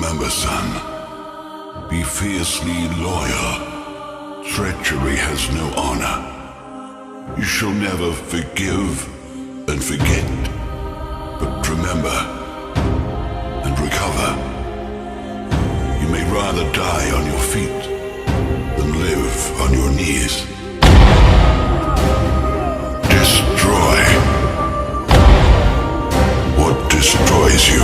Remember, son, be fiercely loyal. Treachery has no honor. You shall never forgive and forget, but remember and recover. You may rather die on your feet than live on your knees. Destroy what destroys you.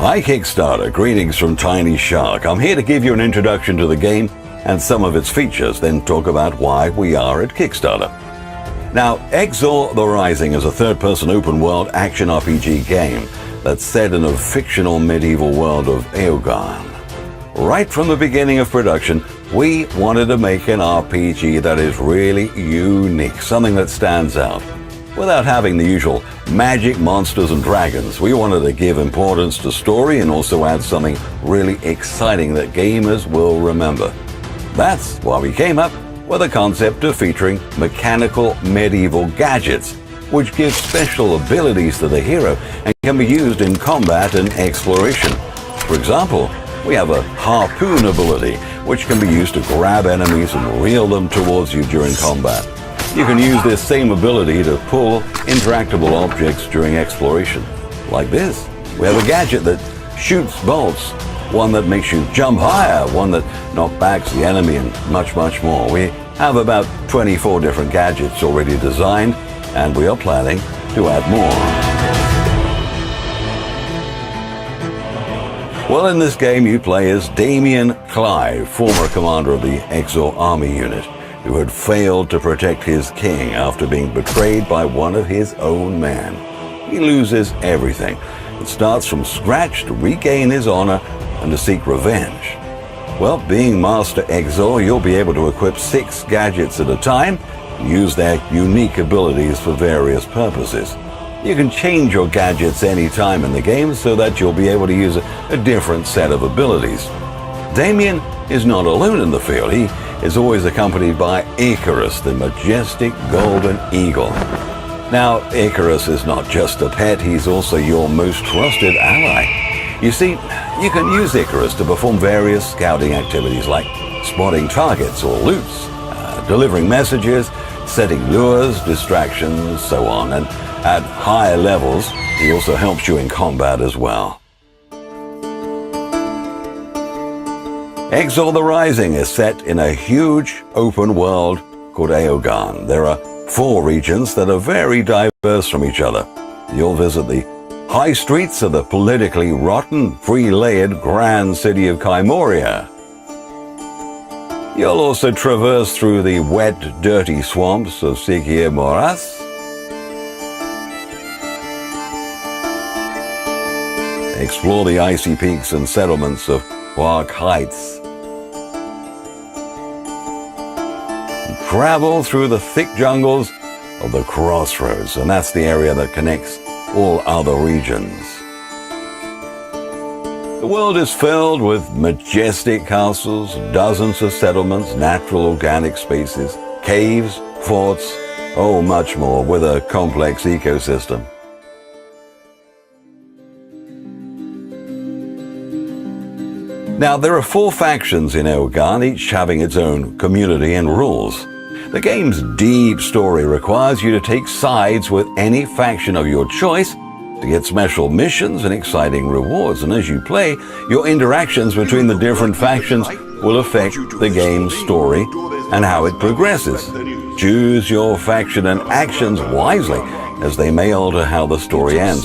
Hi Kickstarter, greetings from Tiny Shark. I'm here to give you an introduction to the game and some of its features, then talk about why we are at Kickstarter. Now, Exor the Rising is a third-person open-world action RPG game that's set in a fictional medieval world of Eogan. Right from the beginning of production, we wanted to make an RPG that is really unique, something that stands out. Without having the usual magic, monsters, and dragons, we wanted to give importance to story and also add something really exciting that gamers will remember. That's why we came up with the concept of featuring mechanical medieval gadgets, which give special abilities to the hero and can be used in combat and exploration. For example, we have a harpoon ability, which can be used to grab enemies and reel them towards you during combat. You can use this same ability to pull interactable objects during exploration. Like this, we have a gadget that shoots bolts, one that makes you jump higher, one that knockbacks the enemy, and much, much more. We have about 24 different gadgets already designed, and we are planning to add more. Well, in this game, you play as Damien Clive, former commander of the Exor Army unit, who had failed to protect his king after being betrayed by one of his own men. He loses everything and starts from scratch to regain his honor and to seek revenge. Well, being Master Exor, you'll be able to equip 6 gadgets at a time and use their unique abilities for various purposes. You can change your gadgets any time in the game so that you'll be able to use a different set of abilities. Damien is not alone in the field. He is always accompanied by Icarus, the majestic golden eagle. Now, Icarus is not just a pet, he's also your most trusted ally. You see, you can use Icarus to perform various scouting activities like spotting targets or loots, delivering messages, setting lures, distractions, so on. And at higher levels, he also helps you in combat as well. Exor the Rising is set in a huge open world called Eogan. There are 4 regions that are very diverse from each other. You'll visit the high streets of the politically rotten, free-layered grand city of Kymoria. You'll also traverse through the wet, dirty swamps of Sigier Moras. Explore the icy peaks and settlements of Quark Heights. Travel through the thick jungles of the Crossroads, and that's the area that connects all other regions. The world is filled with majestic castles, dozens of settlements, natural organic spaces, caves, forts, oh, much more, with a complex ecosystem. Now, there are 4 factions in Eogan, each having its own community and rules. The game's deep story requires you to take sides with any faction of your choice to get special missions and exciting rewards. And as you play, your interactions between the different factions will affect the game's story and how it progresses. Choose your faction and actions wisely, as they may alter how the story ends.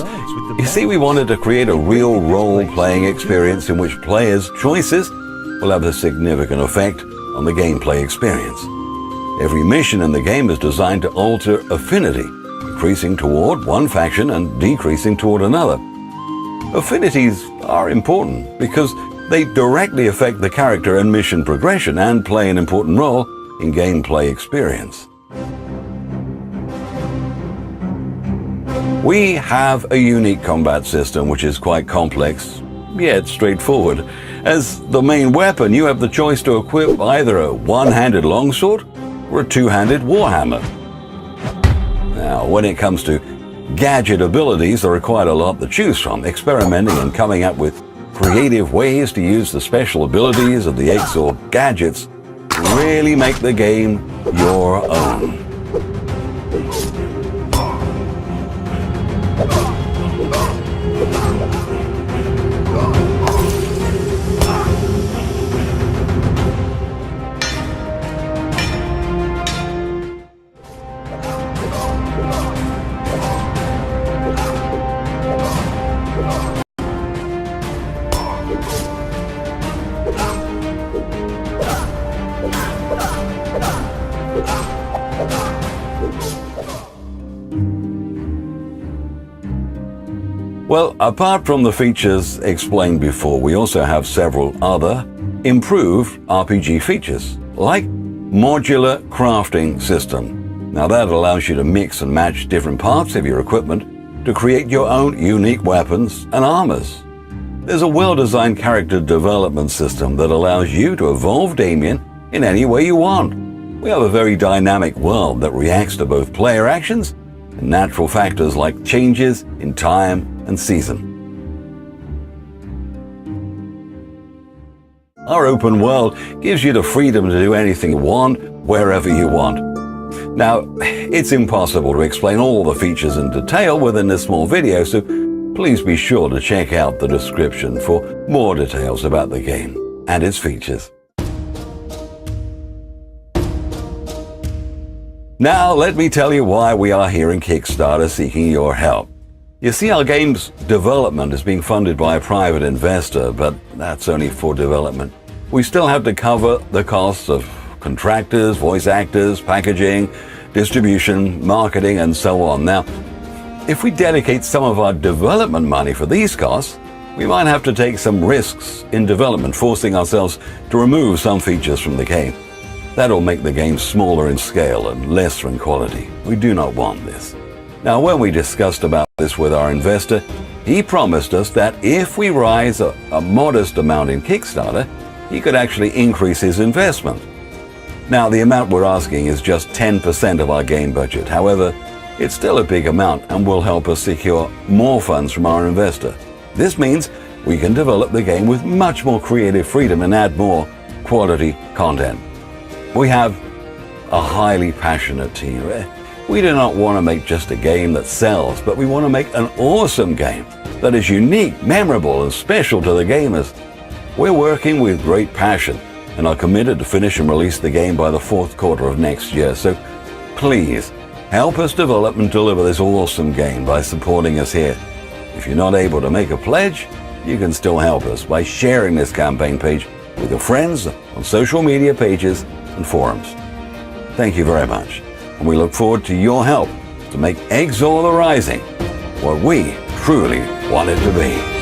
You see, we wanted to create a real role-playing experience in which players' choices will have a significant effect on the gameplay experience. Every mission in the game is designed to alter affinity, increasing toward one faction and decreasing toward another. Affinities are important because they directly affect the character and mission progression and play an important role in gameplay experience. We have a unique combat system which is quite complex, yet straightforward. As the main weapon, you have the choice to equip either a one-handed longsword or a two-handed warhammer. Now, when it comes to gadget abilities, there are quite a lot to choose from. Experimenting and coming up with creative ways to use the special abilities of the Exor gadgets really make the game your own. Well, apart from the features explained before, we also have several other improved RPG features, like modular crafting system. Now that allows you to mix and match different parts of your equipment to create your own unique weapons and armors. There's a well-designed character development system that allows you to evolve Damien in any way you want. We have a very dynamic world that reacts to both player actions and natural factors like changes in time and season. Our open world gives you the freedom to do anything you want, wherever you want. Now, it's impossible to explain all the features in detail within this small video, so please be sure to check out the description for more details about the game and its features. Now, let me tell you why we are here in Kickstarter seeking your help. You see, our game's development is being funded by a private investor, but that's only for development. We still have to cover the costs of contractors, voice actors, packaging, distribution, marketing, and so on. Now, if we dedicate some of our development money for these costs, we might have to take some risks in development, forcing ourselves to remove some features from the game. That'll make the game smaller in scale and lesser in quality. We do not want this. Now, when we discussed about this with our investor, he promised us that if we raise a modest amount in Kickstarter, he could actually increase his investment. Now, the amount we're asking is just 10% of our game budget. However, it's still a big amount and will help us secure more funds from our investor. This means we can develop the game with much more creative freedom and add more quality content. We have a highly passionate team. We do not want to make just a game that sells, but we want to make an awesome game that is unique, memorable, and special to the gamers. We're working with great passion and are committed to finish and release the game by the fourth quarter of next year. So please help us develop and deliver this awesome game by supporting us here. If you're not able to make a pledge, you can still help us by sharing this campaign page with your friends on social media pages and forums. Thank you very much, and we look forward to your help to make Exor the Rising what we truly want it to be.